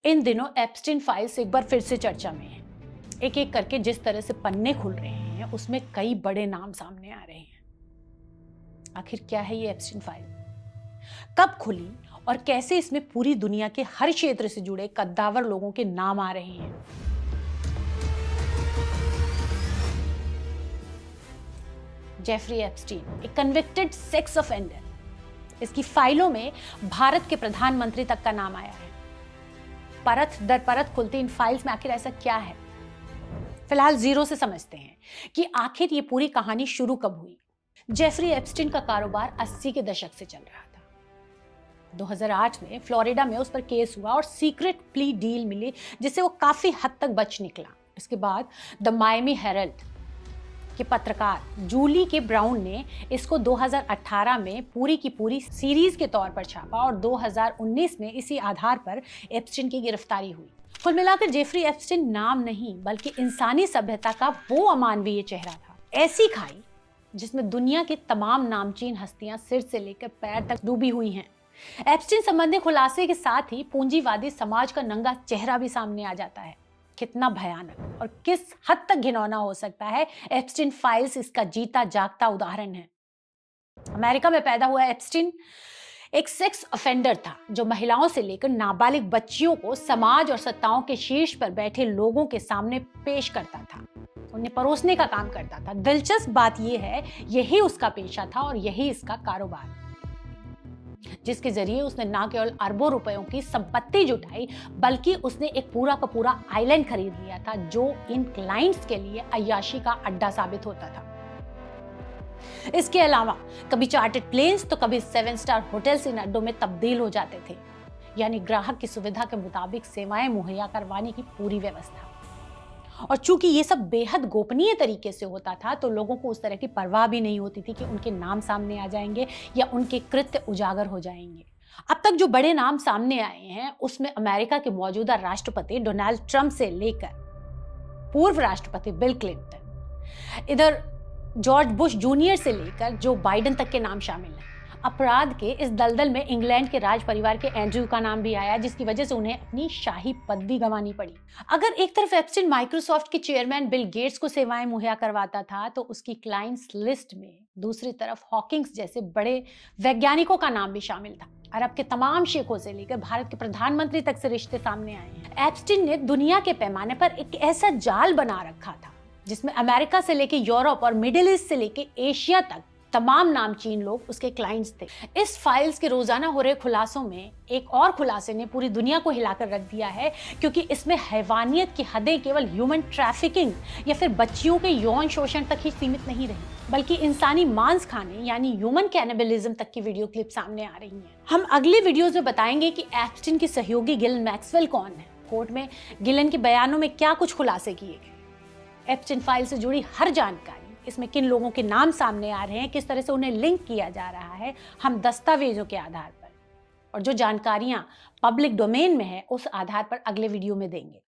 इन दिनों Epstein files एक बार फिर से चर्चा में है। एक एक करके जिस तरह से पन्ने खुल रहे हैं उसमें कई बड़े नाम सामने आ रहे हैं। आखिर क्या है ये एप्स्टीन फाइल, कब खुली और कैसे इसमें पूरी दुनिया के हर क्षेत्र से जुड़े कद्दावर लोगों के नाम आ रहे हैं। जेफरी एप्स्टीन एक कन्विक्टेड सेक्स ऑफेंडर, इसकी फाइलों में भारत के प्रधानमंत्री तक का नाम आया है। परत दर परत खुलती इन फाइल्स में आखिर ऐसा क्या है, फिलहाल जीरो से समझते हैं कि आखिर ये पूरी कहानी शुरू कब हुई। जेफरी एप्स्टीन का कारोबार 80 के दशक से चल रहा था। 2008 में फ्लोरिडा में उस पर केस हुआ और सीक्रेट प्ली डील मिली जिससे वो काफी हद तक बच निकला। इसके बाद द मायामी हेरल्ड के पत्रकार जूली के ब्राउन ने इसको 2018 में पूरी की पूरी सीरीज के तौर पर छापा और 2019 में इसी आधार पर एप्स्टीन की गिरफ्तारी हुई। कुल मिलाकर जेफरी एप्स्टीन नाम नहीं बल्कि इंसानी सभ्यता का वो अमानवीय चेहरा था, ऐसी खाई जिसमें दुनिया की तमाम नामचीन हस्तियां सिर से लेकर पैर तक डूबी हुई हैं। एप्स्टीन संबंधी खुलासे के साथ ही पूंजीवादी समाज का नंगा चेहरा भी सामने आ जाता है। कितना भयानक और किस हद तक घिनौना हो सकता है, एप्स्टीन फाइल्स इसका जीता जागता उदाहरण है। अमेरिका में पैदा हुआ एप्स्टीन एक सेक्स ऑफेंडर था जो महिलाओं से लेकर नाबालिग बच्चियों को समाज और सत्ताओं के शीर्ष पर बैठे लोगों के सामने पेश करता था, उन्हें परोसने का काम करता था। दिलचस्प बात यह है, यही उसका पेशा था और यही इसका कारोबार, जिसके जरिए उसने न केवल अरबों रुपयों की संपत्ति जुटाई बल्कि उसने एक पूरा का पूरा आइलैंड खरीद लिया था जो इन क्लाइंट्स के लिए अय्याशी का अड्डा साबित होता था। इसके अलावा कभी चार्टर्ड प्लेन्स तो कभी 7 स्टार होटल्स इन अड्डों में तब्दील हो जाते थे, यानी ग्राहक की सुविधा के मुताबिक सेवाएं मुहैया करवाने की पूरी व्यवस्था। और चूंकि ये सब बेहद गोपनीय तरीके से होता था तो लोगों को उस तरह की परवाह भी नहीं होती थी कि उनके नाम सामने आ जाएंगे या उनके कृत्य उजागर हो जाएंगे। अब तक जो बड़े नाम सामने आए हैं उसमें अमेरिका के मौजूदा राष्ट्रपति डोनाल्ड ट्रंप से लेकर पूर्व राष्ट्रपति बिल क्लिंटन, इधर जॉर्ज बुश जूनियर से लेकर जो बाइडेन तक के नाम शामिल हैं। अपराध के इस दलदल में इंग्लैंड के राज परिवार के एंड्रयू का नाम भी आया, जिसकी वजह से उन्हें अपनी शाही पदवी गंवानी पड़ी। अगर एक तरफ एप्स्टीन माइक्रोसॉफ्ट के चेयरमैन बिल गेट्स को सेवाएं मुहैया करवाता था तो उसकी क्लाइंट्स लिस्ट में दूसरी तरफ हॉकिंग्स जैसे बड़े वैज्ञानिकों का नाम भी शामिल था। अरब के तमाम शेखों से लेकर भारत के प्रधानमंत्री तक से रिश्ते सामने आए हैं। एप्स्टीन ने दुनिया के पैमाने पर एक ऐसा जाल बना रखा था जिसमें अमेरिका से लेकर यूरोप और मिडिल ईस्ट से लेकर एशिया तक तमाम नामचीन लोग उसके क्लाइंट्स थे। इस फाइल्स के रोजाना हो रहे खुलासों में एक और खुलासे ने पूरी दुनिया को हिलाकर रख दिया है, क्योंकि इसमें हैवानियत की हदें केवल ह्यूमन ट्रैफिकिंग या फिर बच्चियों के यौन शोषण तक ही सीमित नहीं रही, बल्कि इंसानी मांस खाने यानी ह्यूमन कैनिबलिज्म तक की वीडियो क्लिप सामने आ रही हैं। हम अगले वीडियोस में बताएंगे कि एप्स्टीन की सहयोगी गिलेन मैक्सवेल कौन है, कोर्ट में गिलेन के बयानों में क्या कुछ खुलासे किए गए, एप्स्टीन फाइल से जुड़ी हर जानकारी, इसमें किन लोगों के नाम सामने आ रहे हैं, किस तरह से उन्हें लिंक किया जा रहा है, हम दस्तावेजों के आधार पर और जो जानकारियां पब्लिक डोमेन में है उस आधार पर अगले वीडियो में देंगे।